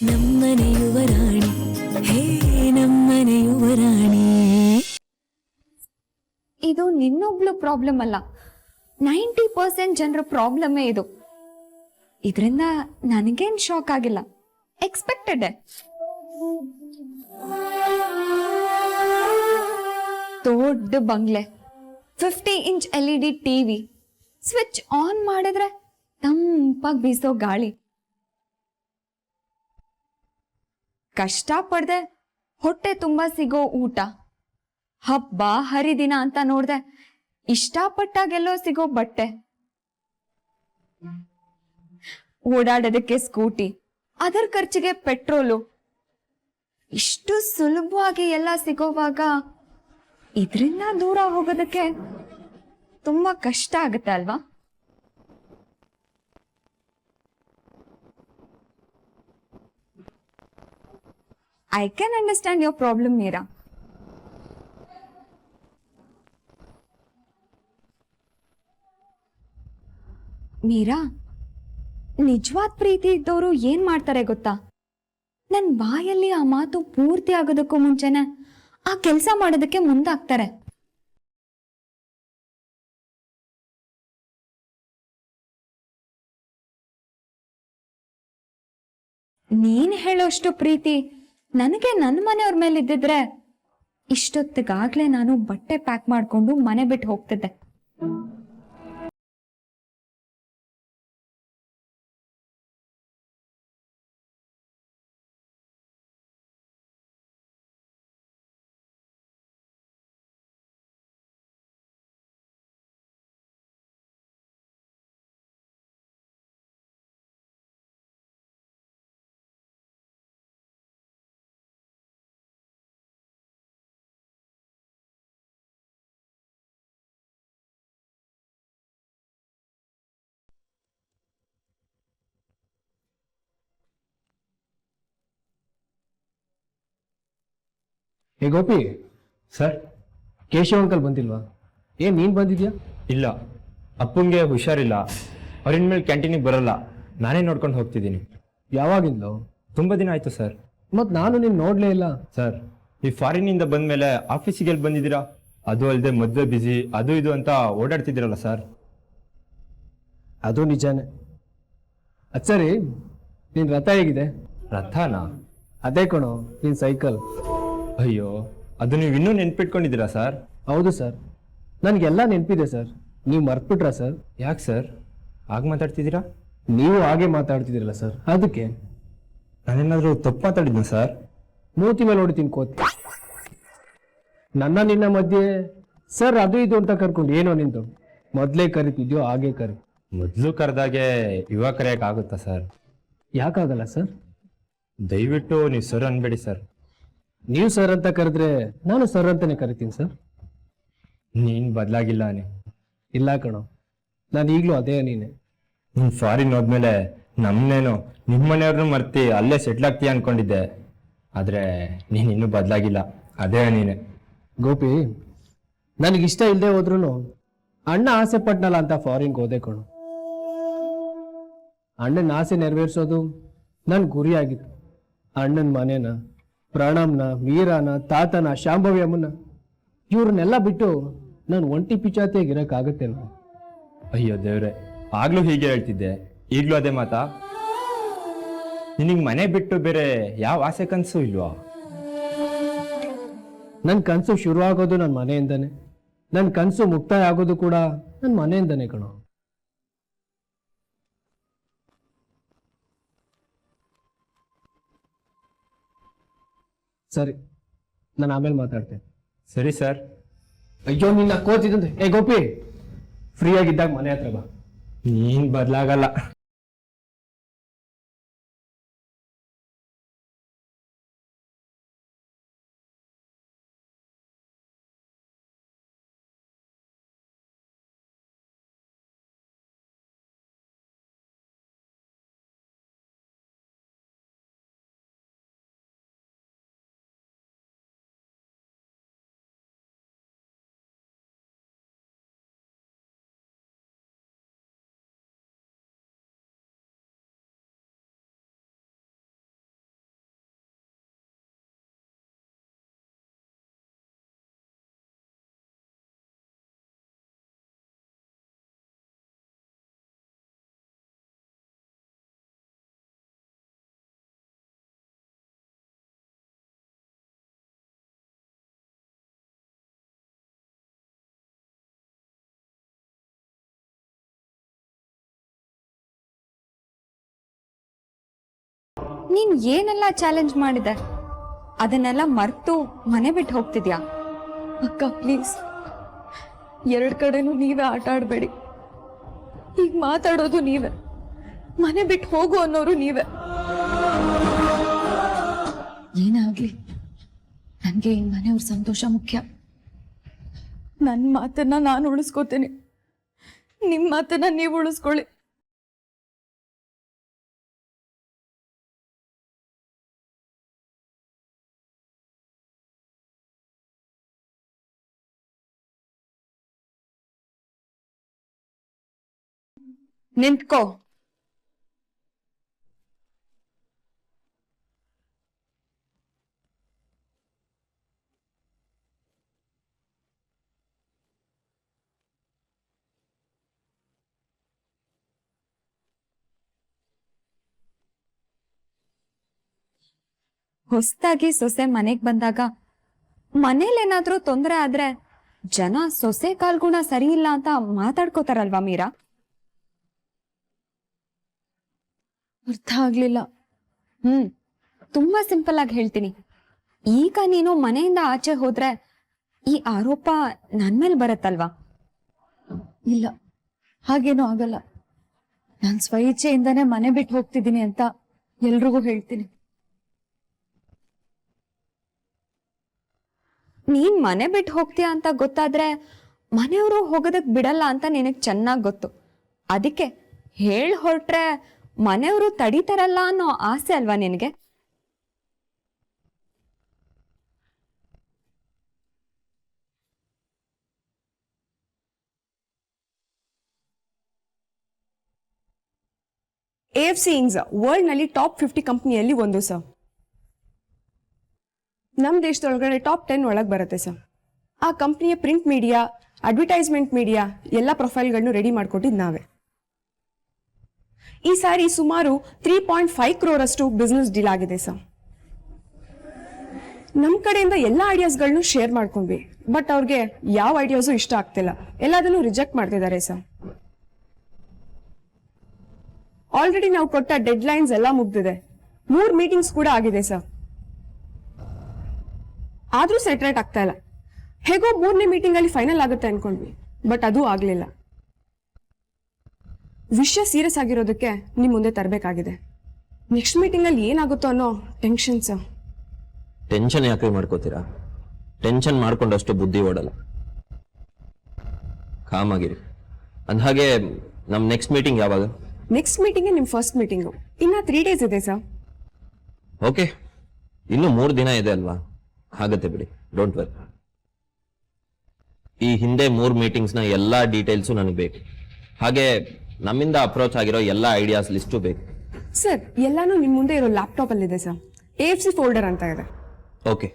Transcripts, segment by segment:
ನಮ್ಮನೆ ಯುವರಾಣಿ ಹೇ ನಮ್ಮನೆ ಯುವರಾಣಿ. ಇದು ನಿನ್ನೊಬ್ಳು ಪ್ರಾಬ್ಲಮ್ ಅಲ್ಲ, 90% ಜನರ ಪ್ರಾಬ್ಲಮ್ಮೇ ಇದು. ಇದರಿಂದ ನನಗೇನ್ ಶಾಕ್ ಆಗಿಲ್ಲ, ಎಕ್ಸ್ಪೆಕ್ಟೆಡ್. ದೊಡ್ಡ ಬಂಗ್ಲೆ, 50-inch LED TV, switch on ಮಾಡಿದ್ರೆ ತಂಪಾಗಿ ಬೀಸೋ ಗಾಳಿ. ಕಷ್ಟ ಪಡ್ದೆ ಹೊಟ್ಟೆ ತುಂಬಾ ಸಿಗೋ ಊಟ, ಹಬ್ಬ ಹರಿದಿನ ಅಂತ ನೋಡ್ದೆ ಇಷ್ಟಪಟ್ಟಾಗೆಲ್ಲೋ ಸಿಗೋ ಬಟ್ಟೆ, ಓಡಾಡೋದಕ್ಕೆ ಸ್ಕೂಟಿ, ಅದರ ಖರ್ಚಿಗೆ ಪೆಟ್ರೋಲು, ಇಷ್ಟು ಸುಲಭವಾಗಿ ಎಲ್ಲ ಸಿಗೋವಾಗ ಇದರಿಂದ ದೂರ ಹೋಗೋದಕ್ಕೆ ತುಂಬಾ ಕಷ್ಟ ಆಗುತ್ತೆ ಅಲ್ವಾ? I can understand your problem, Meera. Meera, ನಿಜವಾದ ಪ್ರೀತಿ ಇದ್ದವರು ಏನ್ ಮಾಡ್ತಾರೆ ಗೊತ್ತಾ? ನನ್ ಬಾಯಲ್ಲಿ ಆ ಮಾತು ಪೂರ್ತಿ ಆಗೋದಕ್ಕೂ ಮುಂಚೆನೆ ಆ ಕೆಲಸ ಮಾಡೋದಕ್ಕೆ ಮುಂದಾಗ್ತಾರೆ. ನೀನ್ ಹೇಳೋಷ್ಟು ಪ್ರೀತಿ ನನಗೆ ನನ್ನ ಮನೆಯವ್ರ ಮೇಲೆ ಇದ್ದಿದ್ರೆ ಇಷ್ಟೊತ್ತಿಗಾಗ್ಲೇ ನಾನು ಬಟ್ಟೆ ಪ್ಯಾಕ್ ಮಾಡ್ಕೊಂಡು ಮನೆ ಬಿಟ್ಟು ಹೋಗ್ತಿದ್ದೆ. ಹೇ ಗೋಪಿ, ಸರ್, ಕೇಶವ್ ಅಂಕಲ್ ಬಂದಿಲ್ವಾ? ಏನ್ ನೀನ್ ಬಂದಿದ್ಯಾ? ಇಲ್ಲ, ಅಪ್ಪಂಗೆ ಹುಷಾರಿಲ್ಲ. ಅವ್ರಿನ್ಮೇಲೆ ಕ್ಯಾಂಟೀನಿಗೆ ಬರಲ್ಲ, ನಾನೇ ನೋಡ್ಕೊಂಡು ಹೋಗ್ತಿದ್ದೀನಿ. ಯಾವಾಗಿಂದಲೋ? ತುಂಬ ದಿನ ಆಯಿತು ಸರ್. ಮತ್ ನಾನು ನಿನ್ ನೋಡ್ಲೇ ಇಲ್ಲ. ಸರ್, ಈ ಫಾರಿನ್ನಿಂದ ಬಂದಮೇಲೆ ಆಫೀಸಿಗೆ ಎಲ್ಲಿ ಬಂದಿದ್ದೀರಾ? ಅದು ಅಲ್ಲದೆ ಮದುವೆ ಬಿಸಿ ಅದು ಇದು ಅಂತ ಓಡಾಡ್ತಿದ್ದೀರಲ್ಲ ಸರ್. ಅದು ನಿಜಾನೇ. ಅದ್ ಸರಿ, ನಿನ್ ರಥ ಹೇಗಿದೆ? ರಥನಾ? ಅದೇ ಕಣೋ, ನಿನ್ ಸೈಕಲ್. ಅಯ್ಯೋ, ಅದು ನೀವು ಇನ್ನೂ ನೆನ್ಪಿಟ್ಕೊಂಡಿದ್ದೀರಾ ಸರ್? ಹೌದು ಸರ್, ನನ್ಗೆಲ್ಲ ನೆನಪಿದೆ ಸರ್. ನೀವು ಮರ್ತ್ಬಿಟ್ರಾ ಸರ್? ಯಾಕೆ ಸರ್ ಹಾಗೆ ಮಾತಾಡ್ತಿದ್ದೀರಾ? ನೀವು ಹಾಗೆ ಮಾತಾಡ್ತಿದ್ದೀರಲ್ಲ ಸರ್, ಅದಕ್ಕೆ. ನಾನೇನಾದರೂ ತಪ್ಪು ಮಾತಾಡಿದ್ನ ಸರ್? ಮೂತಿ ಮೇಲೆ ಹೊಡಿತೀನಿ ಕೋತಿ. ನನ್ನ ನಿನ್ನ ಮಧ್ಯೆ ಸರ್ ಅದು ಇದು ಅಂತ ಕರ್ಕೊಂಡು ಏನೋ ನಿಂತು ಮೊದಲೇ ಕರಿತಿದ್ಯೋ ಹಾಗೆ ಕರಿ. ಮೊದಲು ಕರೆದಾಗೆ ಇವಾಗ ಕರೆಯೋಕ್ಕಾಗುತ್ತಾ ಸರ್? ಯಾಕಾಗಲ್ಲ ಸರ್? ದಯವಿಟ್ಟು ನೀವು ಸರ್ ಅನ್ಬೇಡಿ ಸರ್. ನೀವು ಸರ್ ಅಂತ ಕರೆದ್ರೆ ನಾನು ಸರ್ ಅಂತಾನೆ ಕರಿತೀನಿ ಸರ್. ನೀನು ಬದಲಾಗಿಲ್ಲ ಇಲ್ಲ ಕಣೋ, ನಾನು ಈಗಲೂ ಅದೇ ನೀನೆ. ನೀನು ಫಾರಿನ್ ಹೋದ್ಮೇಲೆ ನಮ್ಮನೇನು ನಿಮ್ಮ ಮನೆಯವ್ರನ್ನೂ ಮರ್ತಿ ಅಲ್ಲೇ ಸೆಟ್ಲ್ ಆಗ್ತೀಯ ಅನ್ಕೊಂಡಿದ್ದೆ. ಆದರೆ ನೀನು ಇನ್ನೂ ಬದಲಾಗಿಲ್ಲ, ಅದೇ ನೀನೆ. ಗೋಪಿ, ನನಗಿಷ್ಟ ಇಲ್ಲದೆ ಹೋದ್ರು ಅಣ್ಣ ಆಸೆ ಪಟ್ನಲ್ಲ ಅಂತ ಫಾರಿನ್ಗೆ ಹೋದೆ ಕಣೋ. ಅಣ್ಣನ ಆಸೆ ನೆರವೇರಿಸೋದು ನನ್ನ ಗುರಿ ಆಗಿತ್ತು. ಅಣ್ಣನ ಮನೇನ, ಪ್ರಣಮ್ನ, ವೀರನ, ತಾತನ, ಶಾಂಭವಿ ಅಮ್ಮನ ಇವ್ರನ್ನೆಲ್ಲ ಬಿಟ್ಟು ನಾನು ಒಂಟಿ ಪಿಚಾತಿಯಾಗಿರೋಕ್ಕಾಗತ್ತೇನೋ? ಅಯ್ಯೋ ದೇವ್ರೆ, ಆಗ್ಲೂ ಹೀಗೆ ಹೇಳ್ತಿದ್ದೆ, ಈಗಲೂ ಅದೇ ಮಾತಾ? ನಿನಗೆ ಮನೆ ಬಿಟ್ಟು ಬೇರೆ ಯಾವ ಆಸೆ ಕನಸು ಇಲ್ವಾ? ನನ್ನ ಕನಸು ಶುರು ಆಗೋದು ನನ್ನ ಮನೆಯಿಂದನೇ, ನನ್ನ ಕನಸು ಮುಕ್ತಾಯ ಆಗೋದು ಕೂಡ ನನ್ನ ಮನೆಯಿಂದನೇ ಕಣೋ. ಸರಿ, ನಾನು ಆಮೇಲೆ ಮಾತಾಡ್ತೇನೆ. ಸರಿ ಸರ್. ಅಯ್ಯೋ, ನಿನ್ನ ಕೋತಿದಂತೆ. ಏ ಗೋಪಿ, ಫ್ರೀ ಆಗಿದ್ದಾಗ ಮನೆ ಹತ್ರ ಬಾ. ನೀನು ಬದಲಾಗಲ್ಲ. ನೀನ್ ಏನೆಲ್ಲ ಚಾಲೆಂಜ್ ಮಾಡಿದೆ ಅದನ್ನೆಲ್ಲ ಮರ್ತು ಮನೆ ಬಿಟ್ಟು ಹೋಗ್ತಿದ್ಯಾ? ಅಕ್ಕ ಪ್ಲೀಸ್, ಎರಡ್ ಕಡೆನೂ ನೀವೇ ಆಟ ಆಡ್ಬೇಡಿ. ಈಗ ಮಾತಾಡೋದು ನೀವೇ, ಮನೆ ಬಿಟ್ಟು ಹೋಗು ಅನ್ನೋರು ನೀವೇ. ಏನೇ ಆಗ್ಲಿ ನನ್ಗೆ ಈ ಮನೆಯವ್ರ ಸಂತೋಷ ಮುಖ್ಯ. ನನ್ನ ಮಾತನ್ನ ನಾನು ಉಳಿಸ್ಕೋತೇನೆ, ನಿಮ್ಮ ಮಾತನ್ನ ನೀವು ಉಳಿಸ್ಕೊಳ್ಳಿ. ನಿಂತ್ಕೋ. ಹೊಸ್ದಾಗಿ ಸೊಸೆ ಮನೆಗ್ ಬಂದಾಗ ಮನೇಲೇನಾದ್ರೂ ತೊಂದರೆ ಆದ್ರೆ ಜನ ಸೊಸೆ ಕಾಲ್ಗುಣ ಸರಿ ಇಲ್ಲ ಅಂತ ಮಾತಾಡ್ಕೋತಾರಲ್ವಾ ಮೀರಾ? ಅರ್ಥ ಆಗ್ಲಿಲ್ಲ. ತುಂಬಾ ಸಿಂಪಲ್ ಆಗಿ ಹೇಳ್ತೀನಿ. ಈಗ ನೀನು ಮನೆಯಿಂದ ಆಚೆ ಹೋದ್ರೆ ಈ ಆರೋಪ ನನ್ ಮೇಲೆ ಬರತ್ತಲ್ವಾ? ಇಲ್ಲ, ಹಾಗೇನೂ ಆಗಲ್ಲ. ನಾನು ಸ್ವಇಚ್ಛೆಯಿಂದಾನೇ ಮನೆ ಬಿಟ್ಟು ಹೋಗ್ತಿದ್ದೀನಿ ಅಂತ ಎಲ್ರಿಗೂ ಹೇಳ್ತೀನಿ. ನೀನ್ ಮನೆ ಬಿಟ್ಟು ಹೋಗ್ತೀಯ ಅಂತ ಗೊತ್ತಾದ್ರೆ ಮನೆಯವರು ಹೋಗೋದಕ್ ಬಿಡಲ್ಲ ಅಂತ ನಿನಗ್ ಚೆನ್ನಾಗ್ ಗೊತ್ತು. ಅದಕ್ಕೆ ಹೇಳ್ ಹೊರಟ್ರೆ ಮನೆಯವರು ತಡೀತಾರಲ್ಲ ಅನ್ನೋ ಆಸೆ ಅಲ್ವಾ ನಿನಗೆ? AFC Inc. ವರ್ಲ್ಡ್ ನಲ್ಲಿ ಟಾಪ್ 50 ಕಂಪ್ನಿಯಲ್ಲಿ ಒಂದು ಸರ್. ನಮ್ಮ ದೇಶದೊಳಗಡೆ ಟಾಪ್ 10 ಒಳಗೆ ಬರುತ್ತೆ ಸರ್. ಆ ಕಂಪ್ನಿಯ ಪ್ರಿಂಟ್ ಮೀಡಿಯಾ, ಅಡ್ವರ್ಟೈಸ್ಮೆಂಟ್ ಮೀಡಿಯಾ ಎಲ್ಲ ಪ್ರೊಫೈಲ್ಗಳನ್ನು ರೆಡಿ ಮಾಡಿಕೊಟ್ಟಿದ್ದು ನಾವೇ. ಈ ಸಾರಿ ಸುಮಾರು 3.5 crore ಅಷ್ಟು ಬಿಸ್ನೆಸ್ ಡೀಲ್ ಆಗಿದೆ ಸರ್. ನಮ್ಮ ಕಡೆಯಿಂದ ಎಲ್ಲ ಐಡಿಯಾಸ್ಗಳನ್ನು ಶೇರ್ ಮಾಡ್ಕೊಂಡ್ವಿ, ಬಟ್ ಅವ್ರಿಗೆ ಯಾವ ಐಡಿಯಾಸು ಇಷ್ಟ ಆಗ್ತಿಲ್ಲ, ಎಲ್ಲದನ್ನು ರಿಜೆಕ್ಟ್ ಮಾಡ್ತಿದ್ದಾರೆ ಸರ್. ಆಲ್ರೆಡಿ ನಾವು ಕೊಟ್ಟ ಡೆಡ್ ಲೈನ್ಸ್ ಎಲ್ಲ ಮುಗ್ದಿದೆ, 3 ಮೀಟಿಂಗ್ಸ್ ಕೂಡ ಆಗಿದೆ ಸರ್. ಆದ್ರೂ ಸೆಟ್ರೇಟ್ ಆಗ್ತಾ ಇಲ್ಲ. ಹೇಗೋ 3ನೇ ಮೀಟಿಂಗ್ ಅಲ್ಲಿ ಫೈನಲ್ ಆಗುತ್ತೆ ಅನ್ಕೊಂಡ್ವಿ, ಬಟ್ ಅದು ಆಗ್ಲಿಲ್ಲ. ವಿಷಯ ಸೀರಿಯಸ್ ಆಗಿರೋದಕ್ಕೆ ನಿಮ್ ಮುಂದೆ ತರಬೇಕಾಗಿದೆ. ನೆಕ್ಸ್ಟ್ ಮೀಟಿಂಗ್ ಅಲ್ಲಿ ಏನಾಗುತ್ತೋ ಅನ್ನೋ ಟೆನ್ಷನ್ ಸರ್. ಟೆನ್ಷನ್ ಯಾಕೆ ಮಾಡ್ಕೋತೀರಾ? ಟೆನ್ಷನ್ ಮಾಡ್ಕೊಂಡಷ್ಟು ಬುದ್ಧಿ ಓಡಲ್ಲ. ಕಾಮ್ ಆಗಿರಿ. ಅಂದ್ಹಾಗೆ ನಮ್ ನೆಕ್ಸ್ಟ್ ಮೀಟಿಂಗ್ ಯಾವಾಗ? ನೆಕ್ಸ್ಟ್ ಮೀಟಿಂಗ್ ನಿಮ್ ಫಸ್ಟ್ ಮೀಟಿಂಗು ಇನ್ನ 3 days ಇದೆ ಸರ್. ಓಕೆ, ಇನ್ನು 3 ದಿನ ಇದೆ ಅಲ್ವಾ? ಆಗತ್ತೆ ಬಿಡಿ, ಡೋಂಟ್ ವರಿ. ಈ ಹಿಂದೆ 3 ಮೀಟಿಂಗ್ಸ್ ನ ಎಲ್ಲಾ ಡೀಟೇಲ್ಸು ನನಗೆ ಬೇಕು. ಹಾಗೆ ನಮ್ಮಿಂದ ಅಪ್ರೋಚ್ ಆಗಿರೋ ಎಲ್ಲಾ ಐಡಿಯಾಸ್ ಲಿಸ್ಟು ಬೇಕು. ಸರ್, ಎಲ್ಲಾನು ನಿಮ್ ಮುಂದೆ ಇರೋ ಲ್ಯಾಪ್ಟಾಪ್ ಅಲ್ಲಿ ಇದೆ ಸರ್. AFC ಫೋಲ್ಡರ್ ಅಂತ ಇದೆ. ಓಕೆ,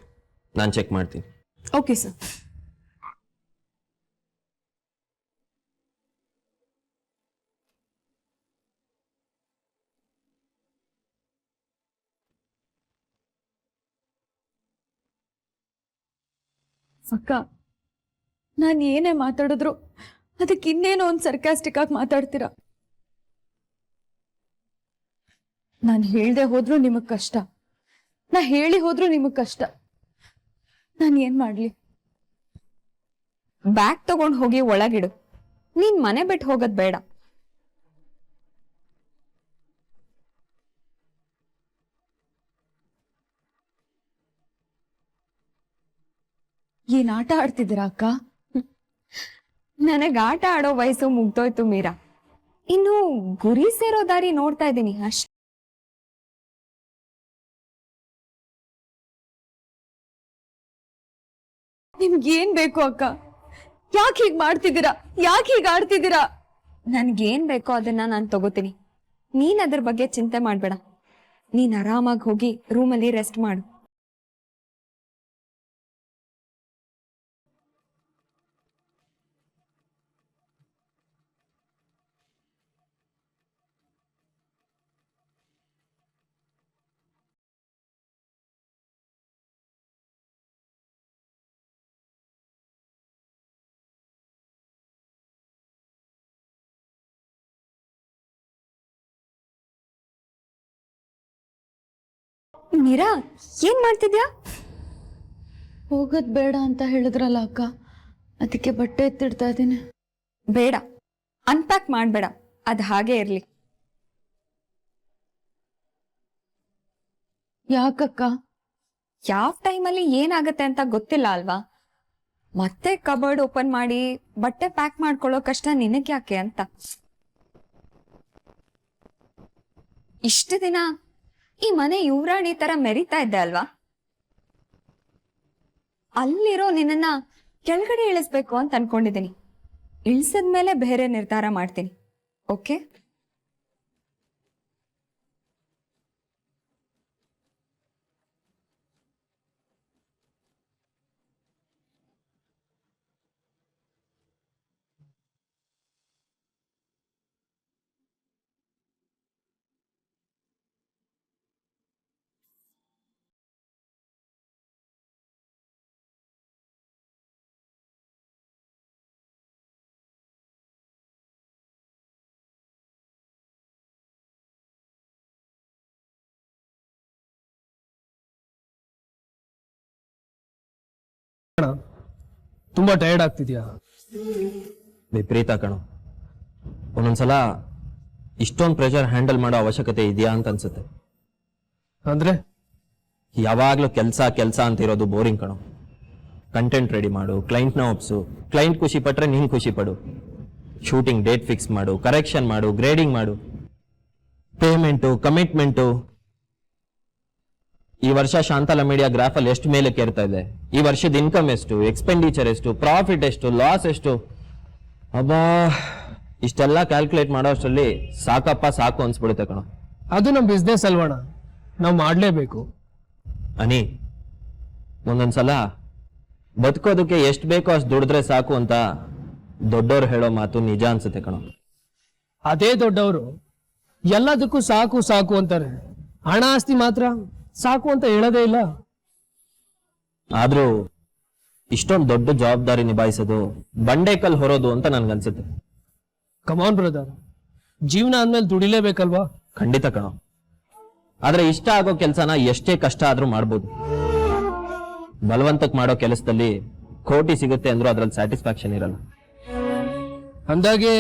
ನಾನು ಚೆಕ್ ಮಾಡ್ತೀನಿ. Okay sir. ಅಕ್ಕ, ನಾನು ಏನೇ ಮಾತಾಡಿದ್ರು ಅದಕ್ಕೆ ಇನ್ನೇನೋ ಒಂದು ಸರ್ಕಾಸ್ಟಿಕ್ ಆಗಿ ಮಾತಾಡ್ತೀರಾ. ನಾನು ಹೇಳ್ದೆ ಹೋದ್ರು ನಿಮಗ್ ಕಷ್ಟ, ನಾ ಹೇಳಿ ಹೋದ್ರು ನಿಮಗ್ ಕಷ್ಟ. ನಾನು ಏನ್ ಮಾಡ್ಲಿ? ಬ್ಯಾಗ್ ತಗೊಂಡ್ ಹೋಗಿ ಒಳಗಿಡು. ನೀನ್ ಮನೆ ಬಿಟ್ಟು ಹೋಗೋದ್ ಬೇಡ. ಏನ್ ಆಟ ಆಡ್ತಿದ್ದೀರಾ ಅಕ್ಕ? ನನಗ್ ಆಟ ಆಡೋ ವಯಸ್ಸು ಮುಗ್ದೋಯ್ತು ಮೀರಾ. ಇನ್ನು ಗುರಿ ಸೇರೋ ದಾರಿ ನೋಡ್ತಾ ಇದ್ದೀನಿ ಅಷ್ಟೇ. ನಿಮ್ಗೇನ್ ಬೇಕು ಅಕ್ಕ? ಯಾಕೆ ಹೀಗ್ ಮಾಡ್ತಿದ್ದೀರಾ? ಯಾಕೆ ಹೀಗ್ ಆಡ್ತಿದ್ದೀರಾ? ನನ್ಗೇನ್ ಬೇಕೋ ಅದನ್ನ ನಾನು ತಗೋತೀನಿ. ನೀನ್ ಅದ್ರ ಬಗ್ಗೆ ಚಿಂತೆ ಮಾಡ್ಬೇಡ. ನೀನ್ ಆರಾಮಾಗಿ ಹೋಗಿ ರೂಮಲ್ಲಿ ರೆಸ್ಟ್ ಮಾಡು. ಮೀರಾ ಏನ್ ಮಾಡ್ತಿದ್ಯಾ? ಹೋಗೋದ್ ಬೇಡ ಅಂತ ಹೇಳಿದ್ರಲ್ಲ ಅಕ್ಕ, ಅದಕ್ಕೆ ಬಟ್ಟೆ ಎತ್ತಿಡ್ತಾ ಇದ್ದೀನಿ. ಬೇಡ, ಅನ್ಪ್ಯಾಕ್ ಮಾಡ್ಬೇಡ, ಅದು ಹಾಗೆ ಇರ್ಲಿ. ಯಾಕಕ್ಕ? ಯಾವ ಟೈಮಲ್ಲಿ ಏನಾಗತ್ತೆ ಅಂತ ಗೊತ್ತಿಲ್ಲ ಅಲ್ವಾ? ಮತ್ತೆ ಕಬರ್ಡ್ ಓಪನ್ ಮಾಡಿ ಬಟ್ಟೆ ಪ್ಯಾಕ್ ಮಾಡ್ಕೊಳ್ಳೋ ಕಷ್ಟ ನಿನಗೆ ಯಾಕೆ ಅಂತ. ಇಷ್ಟು ದಿನ ಈ ಮನೆ ಯುವರಾಣಿ ತರ ಮೆರಿತಾ ಇದ್ದೆ ಅಲ್ವಾ? ಅಲ್ಲಿರೋ ನಿನ್ನನ್ನ ಕೆಳಗಡೆ ಇಳಿಸ್ಬೇಕು ಅಂತ ಅನ್ಕೊಂಡಿದ್ದೀನಿ. ಇಳಿಸಿದ್ಮೇಲೆ ಬೇರೆ ನಿರ್ಧಾರ ಮಾಡ್ತೀನಿ. ಓಕೆ? ತುಂಬಾ ಟಯರ್ಡ್ ಆಗ್ತಿದ್ಯಾ? ವಿಪರೀತ ಕಣೋ. ಒಂದೊಂದ್ಸಲ ಇಷ್ಟೊಂದು ಪ್ರೆಷರ್ ಹ್ಯಾಂಡಲ್ ಮಾಡೋ ಅವಶ್ಯಕತೆ ಇದೆಯಾ ಅಂತ ಅನ್ಸುತ್ತೆ. ಅಂದ್ರೆ ಯಾವಾಗ್ಲೂ ಕೆಲಸ ಅಂತಿರೋದು ಬೋರಿಂಗ್ ಕಣೋ. ಕಂಟೆಂಟ್ ರೆಡಿ ಮಾಡು, ಕ್ಲೈಂಟ್ನ ಒಪ್ಸು, ಕ್ಲೈಂಟ್ ಖುಷಿ ಪಟ್ರೆ ನೀನ್ ಖುಷಿ ಪಡು, ಶೂಟಿಂಗ್ ಡೇಟ್ ಫಿಕ್ಸ್ ಮಾಡು, ಕರೆಕ್ಷನ್ ಮಾಡು, ಗ್ರೇಡಿಂಗ್ ಮಾಡು, ಪೇಮೆಂಟು, ಕಮಿಟ್ಮೆಂಟು. ಈ ವರ್ಷ ಶಾಂತಲಾ ಮೀಡಿಯಾ ಗ್ರಾಫಲ್ಲಿ ಎಷ್ಟು ಮೇಲೆ ಕೇರ್ತಾ ಇದೆ, ಈ ವರ್ಷದ ಇನ್ಕಮ್ ಎಷ್ಟು, ಎಕ್ಸ್ಪೆಂಡಿಚರ್ ಎಷ್ಟು, ಪ್ರಾಫಿಟ್ ಎಷ್ಟು, ಲಾಸ್ ಎಷ್ಟು, ಅಬ್ಬಾ ಇಷ್ಟೆಲ್ಲ ಕ್ಯಾಲ್ಕುಲೇಟ್ ಮಾಡೋ ಅಷ್ಟರಲ್ಲಿ ಸಾಕಪ್ಪ ಸಾಕು ಅನ್ಸ್ಬಿಡುತ್ತೆ ಕಣೋ. ಅದು ನಮ್ಮ ಬಿಸ್ನೆಸ್ ಅಲ್ವಣ, ನಾವು ಮಾಡ್ಲೇಬೇಕು. ಅನಿ, ಒಂದೊಂದ್ಸಲ ಬದುಕೋದಕ್ಕೆ ಎಷ್ಟು ಬೇಕೋ ಅಷ್ಟು ದುಡಿದ್ರೆ ಸಾಕು ಅಂತ ದೊಡ್ಡವ್ರು ಹೇಳೋ ಮಾತು ನಿಜ ಅನ್ಸುತ್ತೆ ಕಣೋ. ಅದೇ ದೊಡ್ಡವರು ಎಲ್ಲದಕ್ಕೂ ಸಾಕು ಸಾಕು ಅಂತಾರೆ, ಹಣ ಆಸ್ತಿ ಮಾತ್ರ ಸಾಕು ಅಂತ ಹೇಳೋದೇ ಇಲ್ಲ. ಆದ್ರೂ ಇಷ್ಟೊಂದು ದೊಡ್ಡ ಜವಾಬ್ದಾರಿ ನಿಭಾಯಿಸೋದು ಬಂಡೆಕಲ್ ಹೊರೋದು ಅಂತ ನನ್ಗನ್ಸುತ್ತೆ. ಕಮಾನ್ ಬ್ರದರ್, ಜೀವನ ಅಂದ್ಮೇಲೆ ದುಡಿಲೇಬೇಕಲ್ವಾ? ಖಂಡಿತ ಕಣೋ. ಆದ್ರೆ ಇಷ್ಟ ಆಗೋ ಕೆಲಸನ ಎಷ್ಟೇ ಕಷ್ಟ ಆದ್ರೂ ಮಾಡ್ಬೋದು. ಬಲವಂತಕ್ಕೆ ಮಾಡೋ ಕೆಲಸದಲ್ಲಿ ಕೋಟಿ ಸಿಗುತ್ತೆ ಅಂದ್ರೂ ಅದ್ರಲ್ಲಿ ಸ್ಯಾಟಿಸ್ಫ್ಯಾಕ್ಷನ್ ಇರಲ್ಲ. ಅಂದಾಗೆ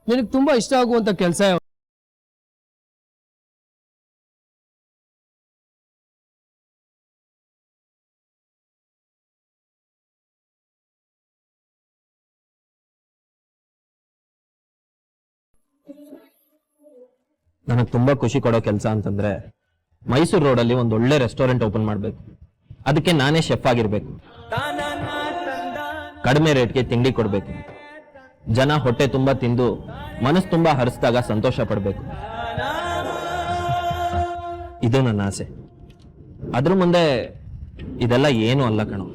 ನಿನಗೆ ತುಂಬಾ ಇಷ್ಟ ಆಗುವಂತ ಕೆಲಸ ಯಾವುದು? ನನಗೆ ತುಂಬಾ ಖುಷಿ ಕೊಡೋ ಕೆಲಸ ಅಂತಂದ್ರೆ ಮೈಸೂರು ರೋಡಲ್ಲಿ ಒಂದು ಒಳ್ಳೆ ರೆಸ್ಟೋರೆಂಟ್ ಓಪನ್ ಮಾಡ್ಬೇಕು. ಅದಕ್ಕೆ ನಾನೇ ಶೆಫ್ ಆಗಿರ್ಬೇಕು. ಕಡಿಮೆ ರೇಟ್ಗೆ ತಿಂಡಿ ಕೊಡ್ಬೇಕು. ಜನ ಹೊಟ್ಟೆ ತುಂಬಾ ತಿಂದು ಮನಸ್ಸು ತುಂಬಾ ಹರಿಸಿದಾಗ ಸಂತೋಷ ಪಡ್ಬೇಕು. ಇದು ನನ್ನ ಆಸೆ. ಅದ್ರ ಮುಂದೆ ಇದೆಲ್ಲ ಏನು ಅಲ್ಲ ಕಣೋ.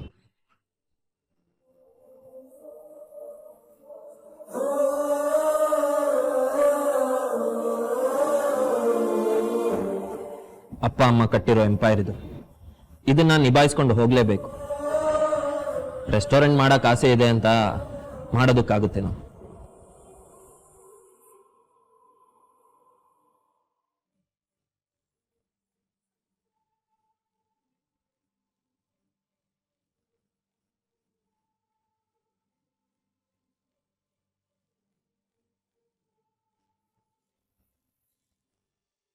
ಅಪ್ಪ ಅಮ್ಮ ಕಟ್ಟಿರೋ ಎಂಪೈರ್ ಇದು. ಇದನ್ನ ನಿಭಾಯಿಸ್ಕೊಂಡು ಹೋಗ್ಲೇಬೇಕು. ರೆಸ್ಟೋರೆಂಟ್ ಮಾಡಕ್ ಆಸೆ ಇದೆ ಅಂತ ಮಾಡೋದಕ್ಕಾಗುತ್ತೆ ನಾವು.